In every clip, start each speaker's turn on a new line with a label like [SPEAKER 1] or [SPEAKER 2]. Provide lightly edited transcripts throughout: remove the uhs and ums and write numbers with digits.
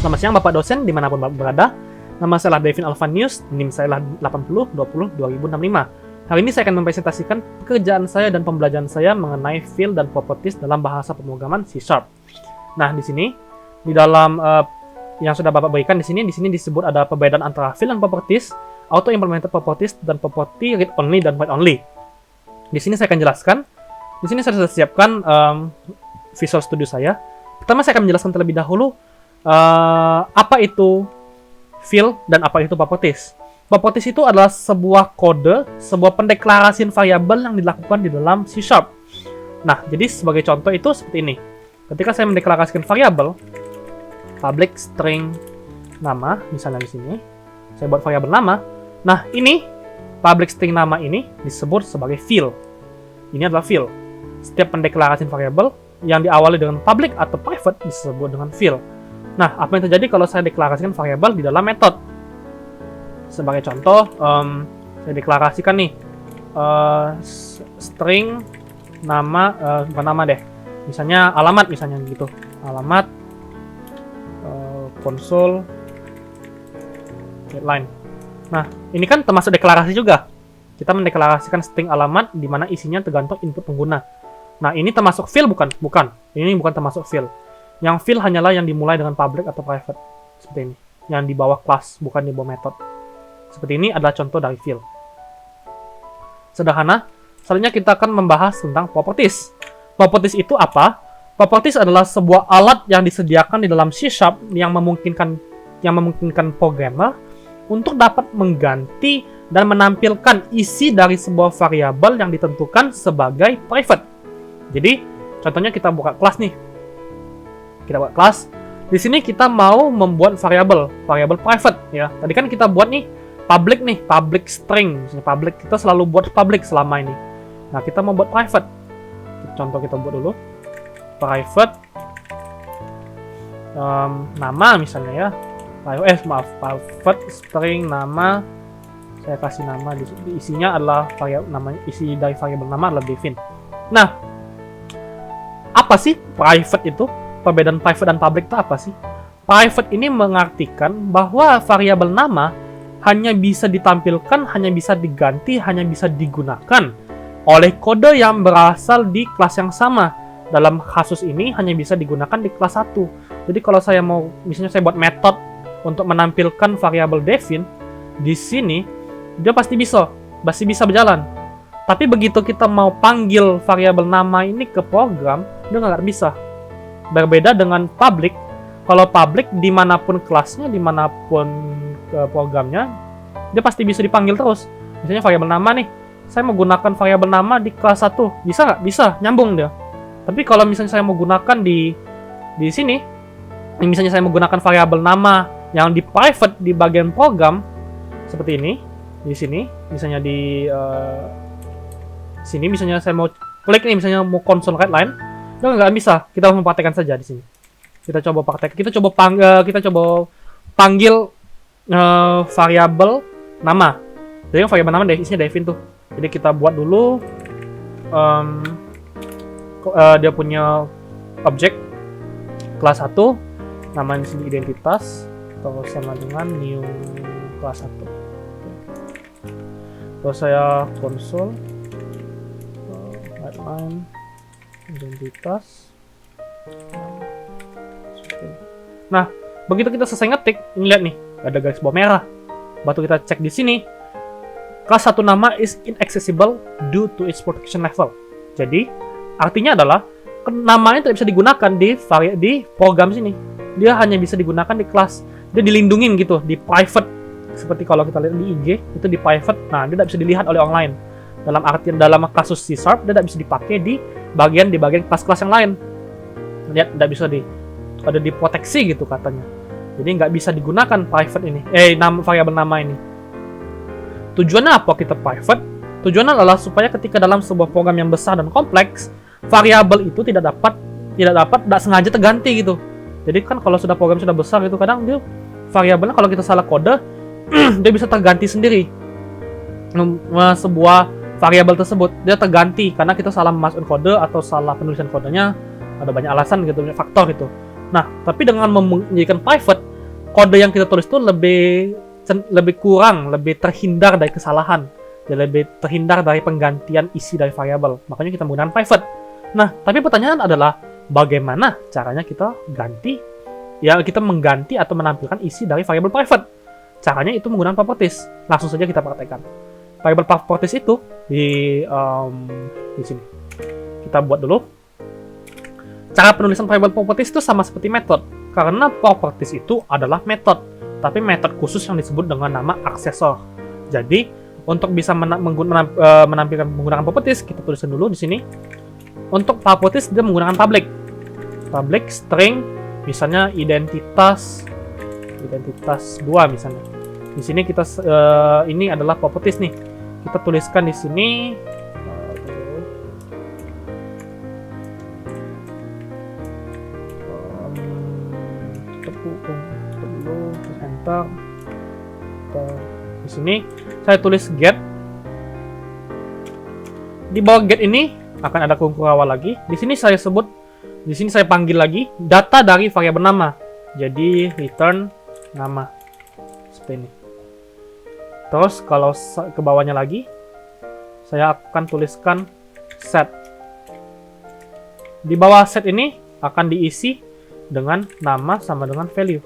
[SPEAKER 1] Selamat siang Bapak dosen dimanapun Bapak berada. Nama saya Devin Alvanius, NIM saya 80202065. Hari ini saya akan mempresentasikan pekerjaan saya dan pembelajaran saya mengenai field dan properties dalam bahasa pemrograman C#. Nah, di sini di dalam yang sudah Bapak berikan di sini disebut ada perbedaan antara field dan properties, auto implemented properties dan property read only dan write only. Di sini saya akan jelaskan. Di sini saya sudah siapkan Visual Studio saya. Pertama saya akan menjelaskan terlebih dahulu apa itu field dan apa itu properties. Properties itu adalah sebuah kode, sebuah pendeklarasian variabel yang dilakukan di dalam C#. Nah, jadi sebagai contoh itu seperti ini. Ketika saya mendeklarasikan variabel public string nama, misalnya di sini, saya buat variabel nama. Nah, ini public string nama ini disebut sebagai field. Ini adalah field. Setiap pendeklarasian variabel yang diawali dengan public atau private disebut dengan field. Nah, apa yang terjadi kalau saya deklarasikan variabel di dalam metode? Sebagai contoh, saya deklarasikan nih string nama, bukan nama deh, misalnya alamat, misalnya gitu, alamat konsol headline. Nah, ini kan termasuk deklarasi juga. Kita mendeklarasikan string alamat di mana isinya tergantung input pengguna. Nah, ini termasuk field bukan? Bukan. Ini bukan termasuk field. Yang field hanyalah yang dimulai dengan public atau private. Seperti ini. Yang di bawah kelas, bukan di bawah method. Seperti ini adalah contoh dari field. Sederhana, selanjutnya kita akan membahas tentang properties. Properties itu apa? Properties adalah sebuah alat yang disediakan di dalam C# yang memungkinkan programmer untuk dapat mengganti dan menampilkan isi dari sebuah variabel yang ditentukan sebagai private. Jadi, contohnya kita buka kelas nih. Kita buat kelas. Di sini kita mau membuat variabel private ya. Tadi kan kita buat nih, public string. Misalnya public, kita selalu buat public selama ini. Nah, kita mau buat private. Contoh kita buat dulu. Private nama misalnya ya. Private string nama. Saya kasih nama di isinya adalah variabel namanya, isi dari variabel nama adalah Devin. Nah, apa sih private itu? Perbedaan private dan public itu apa sih? Private ini mengartikan bahwa variabel nama hanya bisa ditampilkan, hanya bisa diganti, hanya bisa digunakan oleh kode yang berasal di kelas yang sama. Dalam kasus ini hanya bisa digunakan di kelas 1. Jadi kalau saya mau, misalnya saya buat method untuk menampilkan variabel Devin, di sini dia pasti bisa berjalan. Tapi begitu kita mau panggil variabel nama ini ke program, dia nggak bisa. Berbeda dengan public. Kalau public dimanapun kelasnya, dimanapun programnya, dia pasti bisa dipanggil terus. Misalnya variabel nama nih, saya mau gunakan variabel nama di kelas 1, bisa nggak? Bisa, nyambung dia. Tapi kalau misalnya saya mau gunakan di sini, misalnya saya mau gunakan variabel nama yang di private di bagian program seperti ini, di sini, misalnya di sini, misalnya saya mau klik nih, misalnya mau console headline, itu nggak bisa. Kita mempraktekkan saja di sini. Kita coba praktek. Kita coba panggil variabel nama. Jadi variabel nama isinya Devin tuh. Jadi kita buat dulu dia punya objek kelas 1, namanya sini identitas, atau sama dengan new kelas 1. Terus saya console headline identitas. Nah, begitu kita selesai ngetik, ini lihat nih, ada garis bawah merah. Batu kita cek di sini. Kelas 1 nama is inaccessible due to its protection level. Jadi, artinya adalah namanya tidak bisa digunakan di program sini. Dia hanya bisa digunakan di kelas. Dia dilindungin gitu, di private. Seperti kalau kita lihat di IG, itu di private. Nah, dia tidak bisa dilihat oleh orang lain. Dalam kasus C#, dia tidak bisa dipakai di bagian kelas-kelas yang lain. Lihat, tidak bisa ada diproteksi gitu katanya. Jadi nggak bisa digunakan private ini. Variabel nama ini. Tujuannya apa kita private? Tujuannya adalah supaya ketika dalam sebuah program yang besar dan kompleks, variabel itu tidak sengaja terganti gitu. Jadi kan kalau sudah program sudah besar itu kadang dia variabelnya kalau kita salah kode, dia bisa terganti sendiri. Sebuah variabel tersebut dia terganti karena kita salah memasukkan kode atau salah penulisan kodenya, ada banyak alasan gitu, banyak faktor gitu. Nah, tapi dengan menjadikan private, kode yang kita tulis itu lebih kurang, lebih terhindar dari kesalahan, dan lebih terhindar dari penggantian isi dari variabel. Makanya kita menggunakan private. Nah, tapi pertanyaan adalah bagaimana caranya kita ganti, ya kita mengganti atau menampilkan isi dari variabel private. Caranya itu menggunakan properties. Langsung saja kita praktekkan. Variabel properties itu di sini. Kita buat dulu. Cara penulisan variabel properties itu sama seperti method. Karena properties itu adalah method, tapi method khusus yang disebut dengan nama aksesor. Jadi, untuk bisa menampilkan menggunakan properties, kita tuliskan dulu di sini. Untuk properties dia menggunakan public string, misalnya identitas 2 misalnya. Di sini kita ini adalah properties nih. Kita tuliskan di sini enter. Di sini saya tulis get. Di bawah get ini akan ada kurung awal lagi. Di sini saya panggil lagi data dari variabel nama. Jadi return nama seperti ini. Terus kalau ke bawahnya lagi, saya akan tuliskan set. Di bawah set ini akan diisi dengan nama sama dengan value.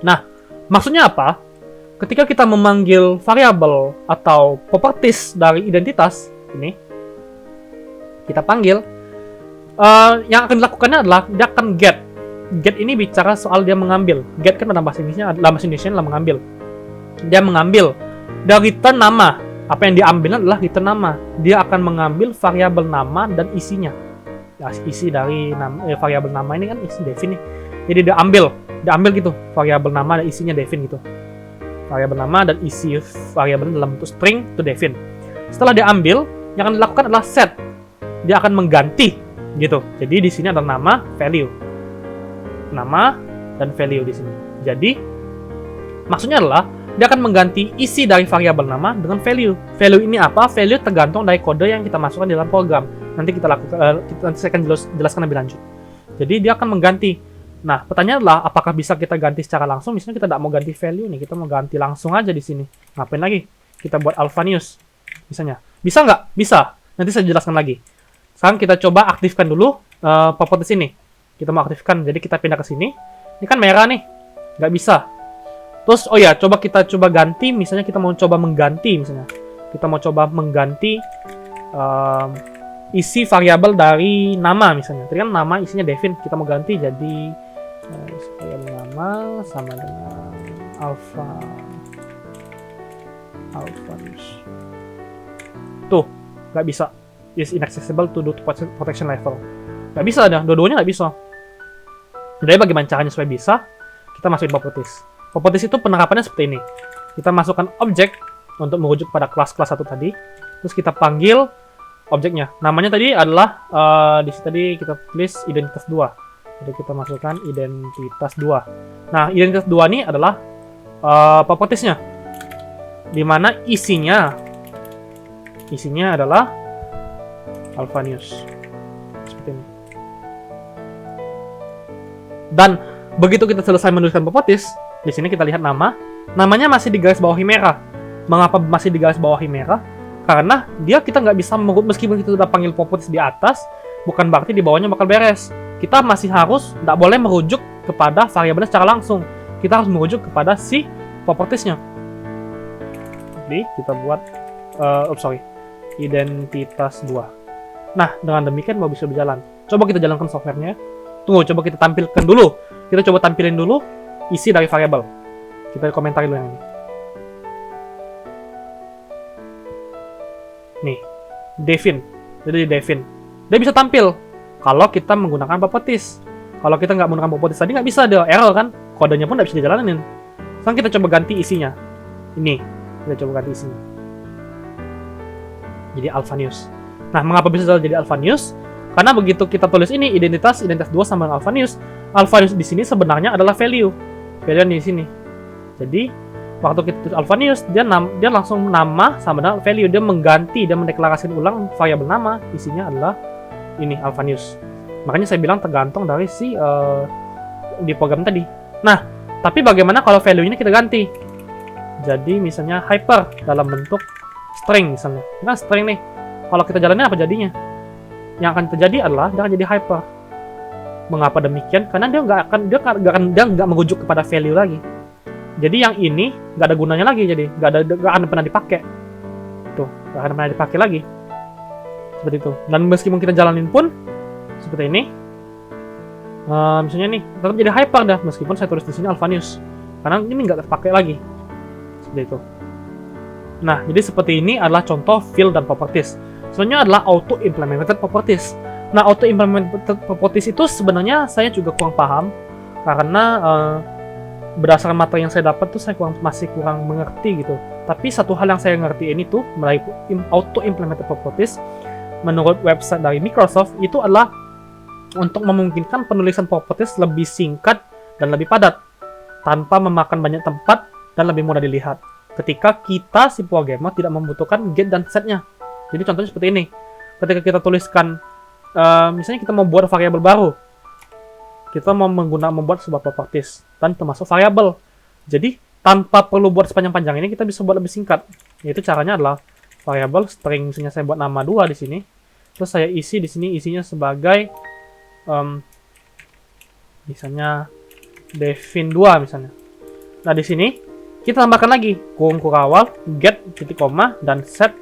[SPEAKER 1] Nah, maksudnya apa? Ketika kita memanggil variabel atau properties dari identitas ini, kita panggil, yang akan dilakukannya adalah dia akan get. Get ini bicara soal dia mengambil. Get kan dalam bahasa Inggrisnya adalah mengambil. Dia mengambil dari return nama. Apa yang diambil adalah return nama. Dia akan mengambil variabel nama dan isinya. Ya, isi dari variabel nama ini kan isi define nih. Jadi dia ambil gitu variabel nama dan isinya define gitu. Variabel nama dan isi variabel dalam bentuk string itu define. Setelah dia ambil, yang akan dilakukan adalah set. Dia akan mengganti gitu. Jadi di sini ada nama, value. Nama dan value di sini. Jadi maksudnya adalah dia akan mengganti isi dari variabel nama dengan value. Value ini apa? Value tergantung dari kode yang kita masukkan di dalam program. Nanti nanti saya akan jelaskan lebih lanjut. Jadi dia akan mengganti. Nah, pertanyaannya adalah apakah bisa kita ganti secara langsung? Misalnya kita tidak mau ganti value nih, kita mau ganti langsung aja di sini. Ngapain lagi? Kita buat alpha news misalnya. Bisa nggak? Bisa. Nanti saya jelaskan lagi. Sekarang kita coba aktifkan dulu properties ini. Kita mau aktifkan, jadi kita pindah ke sini. Ini kan merah nih, nggak bisa. Terus, oh ya, kita coba ganti. Misalnya kita mau coba mengganti, misalnya kita mau coba mengganti isi variabel dari nama, misalnya. Tadi kan nama isinya define, kita mau ganti jadi variabel nama sama dengan alpha news. Tuh, nggak bisa. Is inaccessible to protection level. Nggak bisa ada, dua-duanya nggak bisa. Jadi bagaimana caranya supaya bisa? Kita masukin properties. Properties itu penerapannya seperti ini. Kita masukkan objek untuk merujuk pada kelas-kelas satu tadi. Terus kita panggil objeknya. Namanya tadi adalah di sini tadi kita tulis identitas 2. Jadi kita masukkan identitas 2. Nah, identitas 2 ini adalah propertiesnya. Di mana isinya adalah alpha news. Seperti ini. Dan begitu kita selesai menuliskan properties, di sini kita lihat nama. Namanya masih di garis bawahi merah. Mengapa masih di garis bawahi merah? Karena kita nggak bisa meskipun kita sudah panggil properties di atas, bukan berarti di bawahnya bakal beres. Kita masih harus nggak boleh merujuk kepada variabelnya secara langsung. Kita harus merujuk kepada si propertiesnya. Jadi kita buat identitas 2. Nah, dengan demikian mau bisa berjalan. Coba kita jalankan softwarenya. Tunggu, coba kita tampilkan dulu. Kita coba tampilin dulu isi dari variabel. Kita komentari dulu yang ini. Nih, define. Jadi define. Dia bisa tampil kalau kita menggunakan properties. Kalau kita nggak menggunakan properties tadi nggak bisa, ada error kan? Kodenya pun nggak bisa dijalanin. Sekarang kita coba ganti isinya. Ini, kita coba ganti isinya. Jadi alpha news. Nah, mengapa bisa jadi alpha news? Karena begitu kita tulis ini identitas 2 sama dengan alpha news di sini sebenarnya adalah value. Value di sini. Jadi, waktu kita tulis alpha news, dia langsung nama sama dengan value. Dia mengganti, dia mendeklarasikan ulang variabel nama, isinya adalah ini alpha news. Makanya saya bilang tergantung dari si di program tadi. Nah, tapi bagaimana kalau value-nya kita ganti? Jadi misalnya hyper dalam bentuk string misalnya. Nah, string nih. Kalau kita jalanin apa jadinya? Yang akan terjadi adalah dia akan jadi hyper. Mengapa demikian? Karena dia nggak merujuk kepada value lagi. Jadi yang ini nggak ada gunanya lagi, jadi nggak akan pernah dipakai. Tuh, nggak akan pernah dipakai lagi. Seperti itu. Dan meskipun kita jalanin pun seperti ini, misalnya nih tetap jadi hyper dah, meskipun saya tulis di sini alpha news, karena ini nggak terpakai lagi. Seperti itu. Nah, jadi seperti ini adalah contoh field dan properties. Sebenarnya adalah auto implemented properties. Nah, auto implemented properties itu sebenarnya saya juga kurang paham karena berdasarkan materi yang saya dapat tuh saya masih kurang mengerti gitu. Tapi satu hal yang saya ngerti ini tuh melalui auto implemented properties menurut website dari Microsoft itu adalah untuk memungkinkan penulisan properties lebih singkat dan lebih padat tanpa memakan banyak tempat dan lebih mudah dilihat ketika kita si programmer tidak membutuhkan get dan setnya. Jadi contohnya seperti ini, ketika kita tuliskan misalnya kita mau buat variabel baru, kita mau membuat sebuah properties dan termasuk variabel. Jadi tanpa perlu buat sepanjang-panjang ini kita bisa buat lebih singkat. Yaitu caranya adalah variabel string, misalnya saya buat nama 2 di sini, terus saya isi di sini isinya sebagai misalnya define 2 misalnya. Nah, di sini kita tambahkan lagi kurung awal, get titik koma dan set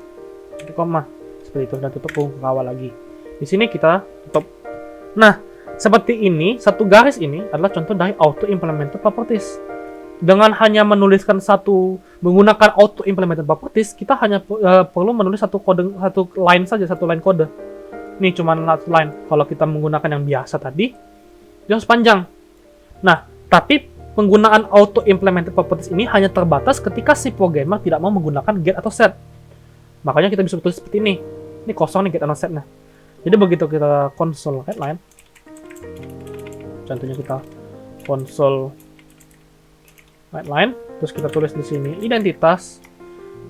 [SPEAKER 1] titik koma seperti itu, dan tutup kurung awal lagi. Di sini kita tutup. Nah, seperti ini, satu garis ini adalah contoh dari auto implemented properties. Dengan hanya menuliskan menggunakan auto implemented properties, kita hanya perlu menulis satu line saja, satu line kode. Ini cuma satu line. Kalau kita menggunakan yang biasa tadi, dia harus panjang. Nah, tapi penggunaan auto implemented properties ini hanya terbatas ketika si programmer tidak mau menggunakan get atau set. Makanya kita bisa tulis seperti ini. Ini kosong nih get atau setnya. Jadi begitu kita console headline, contohnya kita console headline, terus kita tulis di sini identitas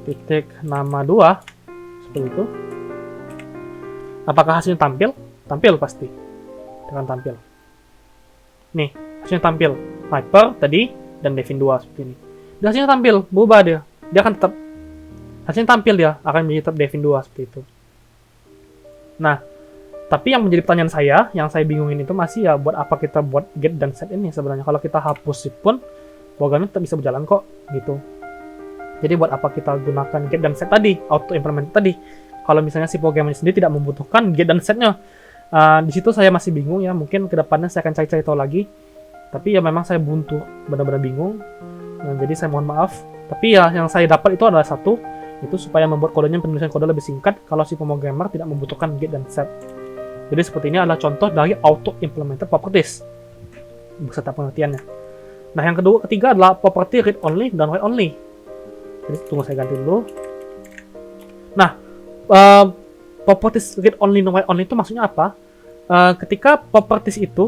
[SPEAKER 1] titik nama 2 seperti itu. Apakah hasilnya tampil? Tampil pasti. Tekan tampil. Nih, hasilnya tampil. Hyper tadi dan define 2 seperti ini. Dan hasilnya tampil, berubah dia. Dia akan tetap hasilnya tampil, dia akan menjadi tetap define 2 seperti itu. Nah, tapi yang menjadi pertanyaan saya, yang saya bingungin itu masih ya buat apa kita buat get dan set ini sebenarnya. Kalau kita hapus pun programnya tetap bisa berjalan kok gitu. Jadi buat apa kita gunakan get dan set tadi, auto implement tadi, kalau misalnya si programnya sendiri tidak membutuhkan get dan setnya. Di situ saya masih bingung ya, mungkin kedepannya saya akan cari-cari tahu lagi. Tapi ya memang saya buntu, benar-benar bingung. Jadi saya mohon maaf. Tapi ya yang saya dapat itu adalah satu, itu supaya membuat kodenya, penulisan kode lebih singkat kalau si programmer tidak membutuhkan get dan set. Jadi seperti ini adalah contoh dari auto implemented properties beserta pengertiannya. Nah, yang ketiga adalah property read only dan write only. Jadi tunggu saya ganti dulu. Nah, properties read only dan write only itu maksudnya apa? Ketika properties itu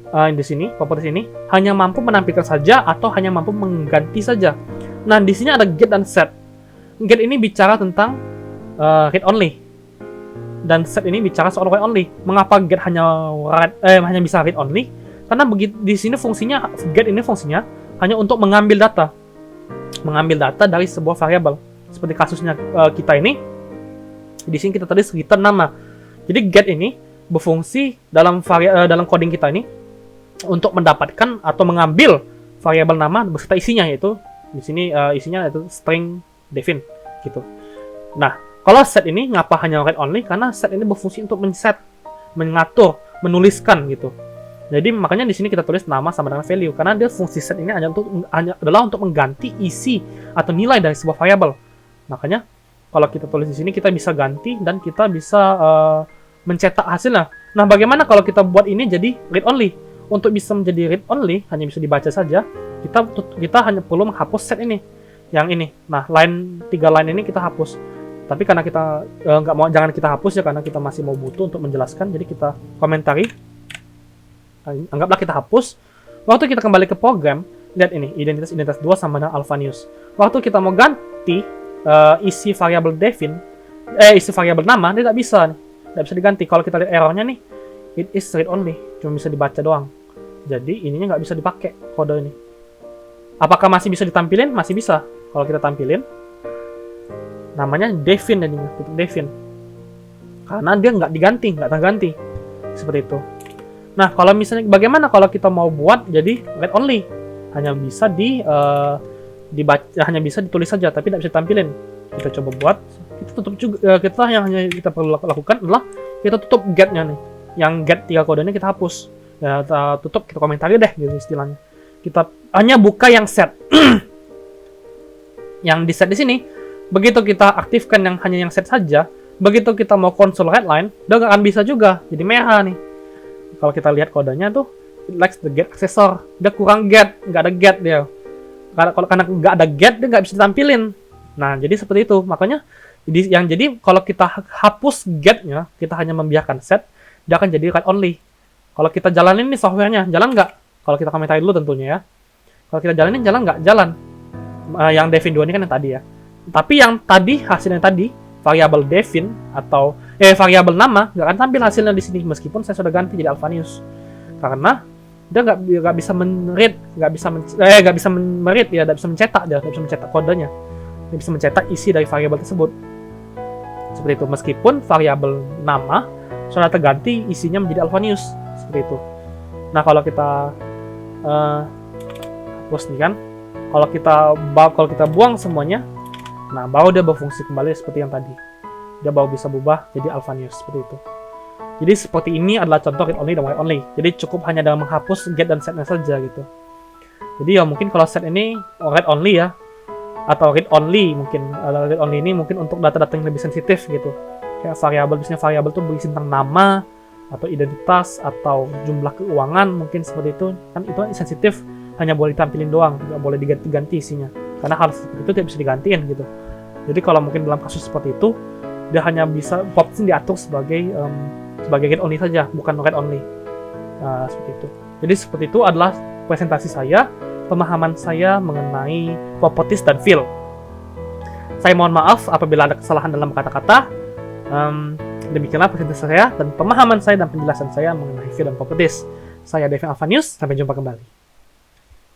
[SPEAKER 1] di sini, properties ini hanya mampu menampilkan saja atau hanya mampu mengganti saja. Nah, di sini ada get dan set. Get ini bicara tentang read only. Dan set ini bicara soal write only. Mengapa get hanya bisa read only? Karena di sini fungsinya, get ini fungsinya hanya untuk mengambil data dari sebuah variabel. Seperti kasusnya kita ini, di sini kita tulis return nama. Jadi get ini berfungsi dalam coding kita ini untuk mendapatkan atau mengambil variabel nama beserta isinya, yaitu di sini isinya yaitu string define gitu. Nah, kalau set ini ngapa hanya read only? Karena set ini berfungsi untuk men-set, mengatur, menuliskan gitu. Jadi makanya di sini kita tulis nama sama dengan value, karena dia fungsi set ini adalah untuk mengganti isi atau nilai dari sebuah variabel. Makanya kalau kita tulis di sini kita bisa ganti dan kita bisa mencetak hasilnya. Nah, bagaimana kalau kita buat ini jadi read only? Untuk bisa menjadi read only, hanya bisa dibaca saja, kita hanya perlu menghapus set ini, yang ini. Nah, 3 line ini kita hapus. Tapi karena kita jangan kita hapus ya, karena kita masih mau butuh untuk menjelaskan, jadi kita komentari. Anggaplah kita hapus. Waktu kita kembali ke program, lihat ini, identitas 2 sama dengan alpha news. Waktu kita mau ganti isi variabel define, isi variabel nama, dia tidak bisa diganti. Kalau kita lihat errornya nih, it is read only, cuma bisa dibaca doang. Jadi ininya nggak bisa dipakai kode ini. Apakah masih bisa ditampilin? Masih bisa. Kalau kita tampilin, namanya Devin dan tutup Devin. Karena dia nggak diganti, nggak terganti. Seperti itu. Nah, kalau misalnya bagaimana kalau kita mau buat jadi read only? Hanya bisa dibaca, hanya bisa ditulis saja, tapi tidak bisa ditampilin. Kita coba buat. Kita tutup juga. Kita yang hanya kita perlu lakukan adalah kita tutup get-nya nih. Yang get 3 kodenya kita hapus. Ya, kita tutup, kita komentari deh gitu istilahnya. Kita hanya buka yang set. Yang di set di sini, begitu kita aktifkan yang hanya yang set saja, begitu kita mau console headline, udah nggak akan bisa juga, jadi merah nih. Kalau kita lihat kodenya tuh, it lacks the get accessor, dia kurang get, nggak ada get dia. Karena nggak ada get, dia nggak bisa ditampilin. Nah, jadi seperti itu. Makanya, jadi kalau kita hapus get-nya, kita hanya membiarkan set, dia akan jadi read only. Kalau kita jalanin nih softwarenya, jalan nggak? Kalau kita komentari dulu tentunya ya. Kalau kita jalanin, jalan nggak? Jalan. Yang Devin 2 ini kan yang tadi ya. Tapi yang tadi, hasilnya tadi, variabel Devin atau variabel nama, nggak akan tampil hasilnya di sini meskipun saya sudah ganti jadi Alphanius. Karena dia nggak bisa men-read, nggak bisa mencetak, dia nggak bisa mencetak kodenya. Dia bisa mencetak isi dari variabel tersebut. Seperti itu. Meskipun variabel nama sudah terganti isinya menjadi Alphanius. Seperti itu. Nah, kalau kita hapus nih kan, kalau kita buang semuanya, nah baru dia berfungsi kembali seperti yang tadi. Dia baru bisa berubah jadi Alphanius seperti itu. Jadi seperti ini adalah contoh read only dan write only. Jadi cukup hanya dengan menghapus get dan setnya saja gitu. Jadi ya mungkin kalau set ini read only ya, atau read only mungkin read only ini mungkin untuk data-data yang lebih sensitif gitu. Kayak variabel, biasanya variabel tuh berisi tentang nama atau identitas atau jumlah keuangan mungkin seperti itu. Kan itu sensitif, hanya boleh ditampilin doang, nggak boleh diganti-ganti isinya. Karena hal seperti itu tidak bisa digantiin gitu. Jadi kalau mungkin dalam kasus seperti itu, dia hanya bisa option diatur sebagai read only saja, bukan read only. Seperti itu. Jadi seperti itu adalah presentasi saya, pemahaman saya mengenai properties dan field. Saya mohon maaf apabila ada kesalahan dalam kata-kata. Demikianlah presentasi saya dan pemahaman saya dan penjelasan saya mengenai field dan properties. Saya Devin Alphanius, sampai jumpa kembali.